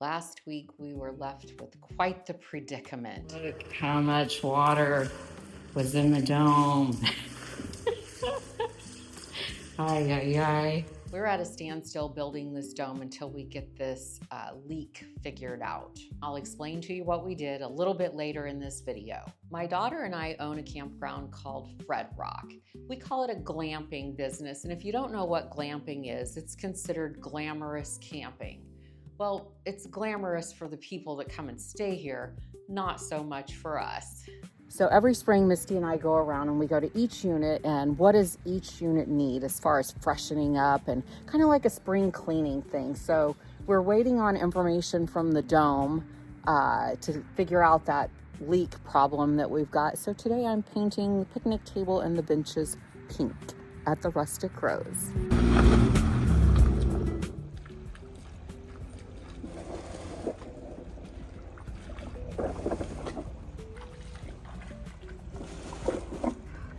Last week, we were left with quite the predicament. Look how much water was in the dome. Ay, ay, ay. We're at a standstill building this dome until we get this leak figured out. I'll explain to you what we did a little bit later in this video. My daughter and I own a campground called FredRock. We call it a glamping business, and if you don't know what glamping is, it's considered glamorous camping. Well, it's glamorous for the people that come and stay here, not so much for us. So every spring, Misty and I go around and we go to each unit and what does each unit need as far as freshening up and kind of like a spring cleaning thing. So we're waiting on information from the dome to figure out that leak problem that we've got. So today I'm painting the picnic table and the benches pink at the Rustic Rose.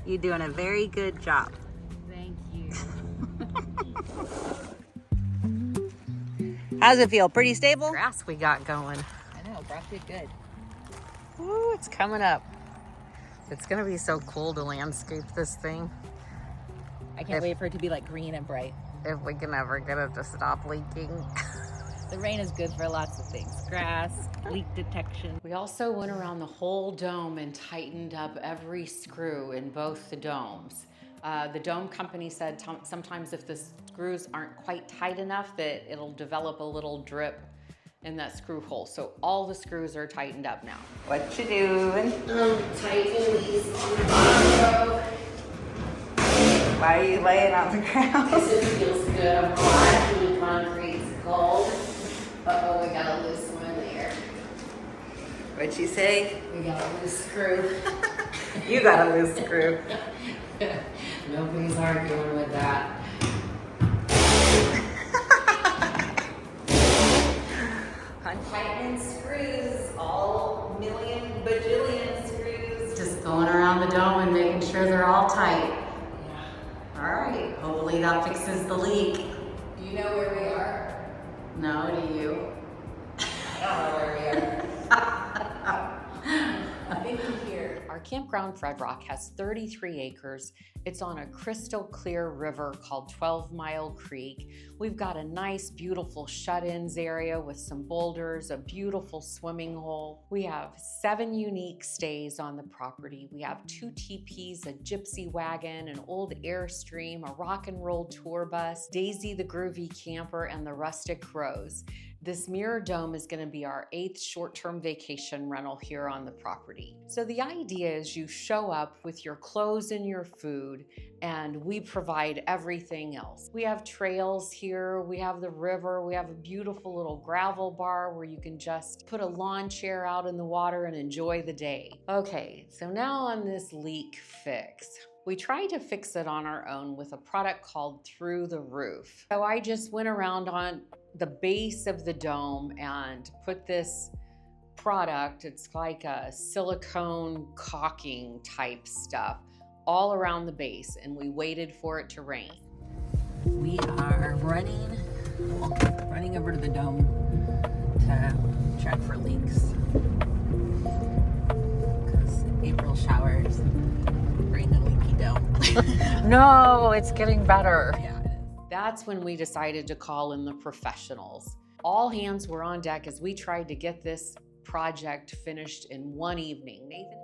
You're doing a very good job. Thank you. How does it feel? Pretty stable? Grass we got going. I know, grass did good. Ooh, it's coming up. It's gonna be so cool to landscape this thing. I can't wait for it to be like green and bright. If we can ever get it to stop leaking. The rain is good for lots of things. Grass, leak detection. We also went around the whole dome and tightened up every screw in both the domes. The dome company said sometimes if the screws aren't quite tight enough that it'll develop a little drip in that screw hole. So all the screws are tightened up now. What you doing? Tightening these on the bottom row. Why are you laying on the ground? Because it feels good. I'm hot. The concrete's cold. Uh-oh, we got a loose one there. What'd you say? We got a loose screw. You got a loose screw. Nobody's arguing with that. Untightening screws, all million bajillion screws. Just going around the dome and making sure they're all tight. Yeah. All right, hopefully that fixes the leak. Do you know where we are? No, do you? I don't know where we are. I think we're here. Our campground FredRock has 33 acres. It's on a crystal clear river called 12 Mile Creek. We've got a nice, beautiful shut-ins area with some boulders, a beautiful swimming hole. We have 7 unique stays on the property. We have 2 teepees, a gypsy wagon, an old Airstream, a rock and roll tour bus, Daisy the Groovy Camper, and the Rustic Rose. This mirror dome is going to be our 8th short-term vacation rental here on the property. So the idea is you show up with your clothes and your food, and we provide everything else. We have trails here, we have the river, we have a beautiful little gravel bar where you can just put a lawn chair out in the water and enjoy the day. Okay, so now on this leak fix. We tried to fix it on our own with a product called Through the Roof. So I just went around on the base of the dome and put this product, it's like a silicone caulking type stuff, all around the base, and we waited for it to rain. We are running over to the dome to check for leaks. Because April showers bring the leaky dome. No, it's getting better. Yeah. That's when we decided to call in the professionals. All hands were on deck as we tried to get this project finished in one evening. Nathan.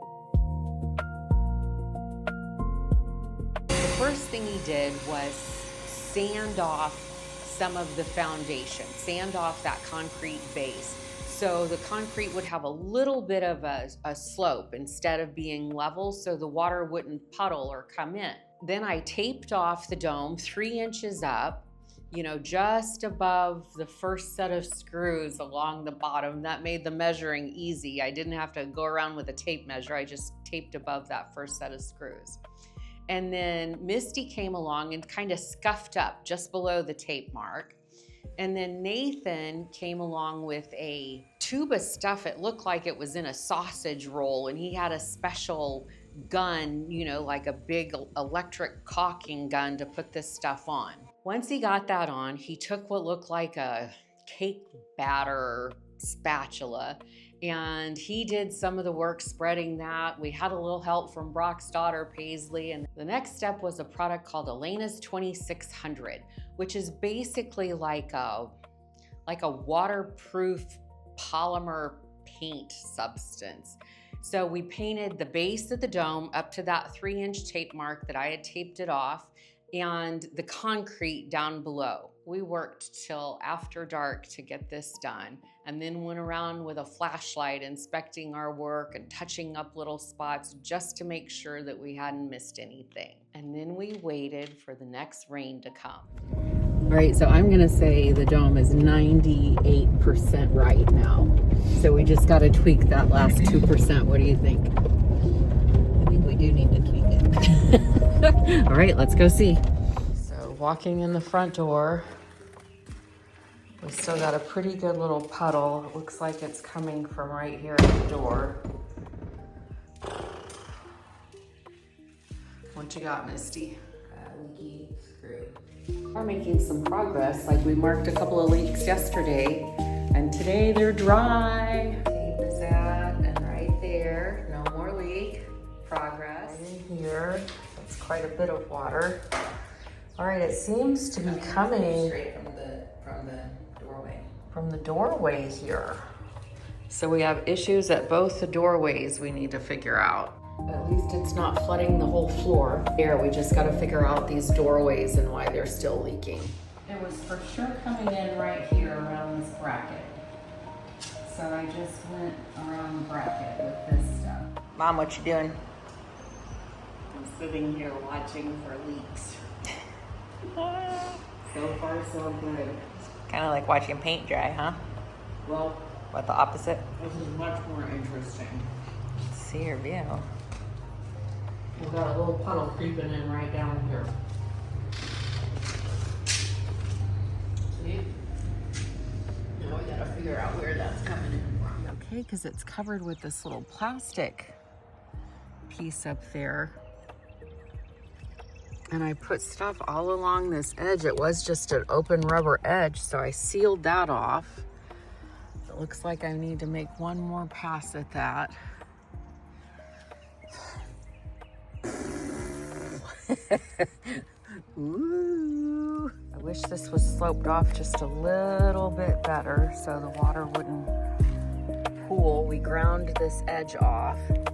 The first thing he did was sand off some of the foundation, sand off that concrete base. So the concrete would have a little bit of a slope instead of being level so the water wouldn't puddle or come in. Then I taped off the dome 3 inches up, you know, just above the first set of screws along the bottom. That made the measuring easy. I didn't have to go around with a tape measure. I just taped above that first set of screws. And then Misty came along and kind of scuffed up just below the tape mark. And then Nathan came along with a tube of stuff. It looked like it was in a sausage roll, and he had a special gun, you know, like a big electric caulking gun to put this stuff on. Once he got that on, he took what looked like a cake batter spatula, and he did some of the work spreading that. We had a little help from Brock's daughter, Paisley, and the next step was a product called Elena's 2600, which is basically like a waterproof polymer paint substance. So we painted the base of the dome up to that 3-inch tape mark that I had taped it off, and the concrete down below. We worked till after dark to get this done, and then went around with a flashlight inspecting our work and touching up little spots just to make sure that we hadn't missed anything. And then we waited for the next rain to come. All right, so I'm gonna say the dome is 98% right now. So we just gotta tweak that last 2%. What do you think? I think we do need to tweak it. All right, let's go see. So walking in the front door, we still got a pretty good little puddle. It looks like it's coming from right here at the door. What you got, Misty? Leaky screw. We're making some progress. Like, we marked a couple of leaks yesterday, and today they're dry. Tape is at and right there. No more leak. Progress. Right in here, that's quite a bit of water. All right, it seems to be coming straight from the doorway. from the doorway here. So we have issues at both the doorways we need to figure out. At least it's not flooding the whole floor. Here, we just got to figure out these doorways and why they're still leaking. It was for sure coming in right here around this bracket. So I just went around the bracket with this stuff. Mom, what you doing? I'm sitting here watching for leaks. So far, so good. Kind of like watching paint dry, huh? Well, What, the opposite? this is much more interesting. Let's see your view. We've got a little puddle creeping in right down here. See? Now we gotta figure out where that's coming in from. Okay, because it's covered with this little plastic piece up there. And I put stuff all along this edge. It was just an open rubber edge, so I sealed that off. It looks like I need to make one more pass at that. Ooh. I wish this was sloped off just a little bit better so the water wouldn't pool. We ground this edge off and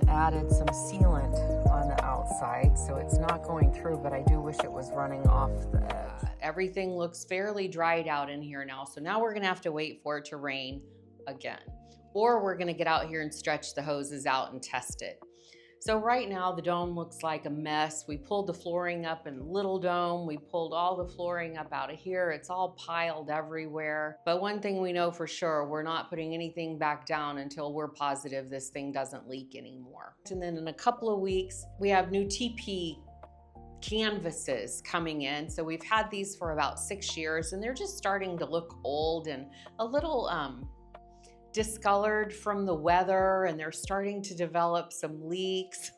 added some sealant on the outside so it's not going through, but I do wish it was running off the edge. Everything looks fairly dried out in here now, so now we're gonna have to wait for it to rain again, or we're gonna get out here and stretch the hoses out and test it. So right now the dome looks like a mess. We pulled the flooring up in Little Dome. We pulled all the flooring up out of here. It's all piled everywhere. But one thing we know for sure, we're not putting anything back down until we're positive this thing doesn't leak anymore. And then in a couple of weeks, we have new TP canvases coming in. So we've had these for about 6 years and they're just starting to look old and a little discolored from the weather, and they're starting to develop some leaks.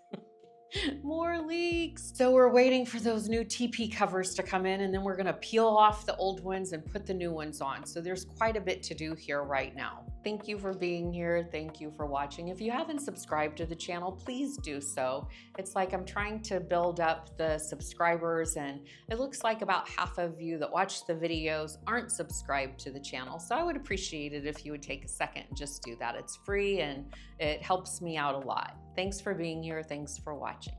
More leaks. So we're waiting for those new TP covers to come in, and then we're gonna peel off the old ones and put the new ones on. So there's quite a bit to do here right now. Thank you for being here. Thank you for watching. If you haven't subscribed to the channel, please do so. It's like I'm trying to build up the subscribers, and it looks like about half of you that watch the videos aren't subscribed to the channel. So I would appreciate it if you would take a second and just do that. It's free and it helps me out a lot. Thanks for being here. Thanks for watching.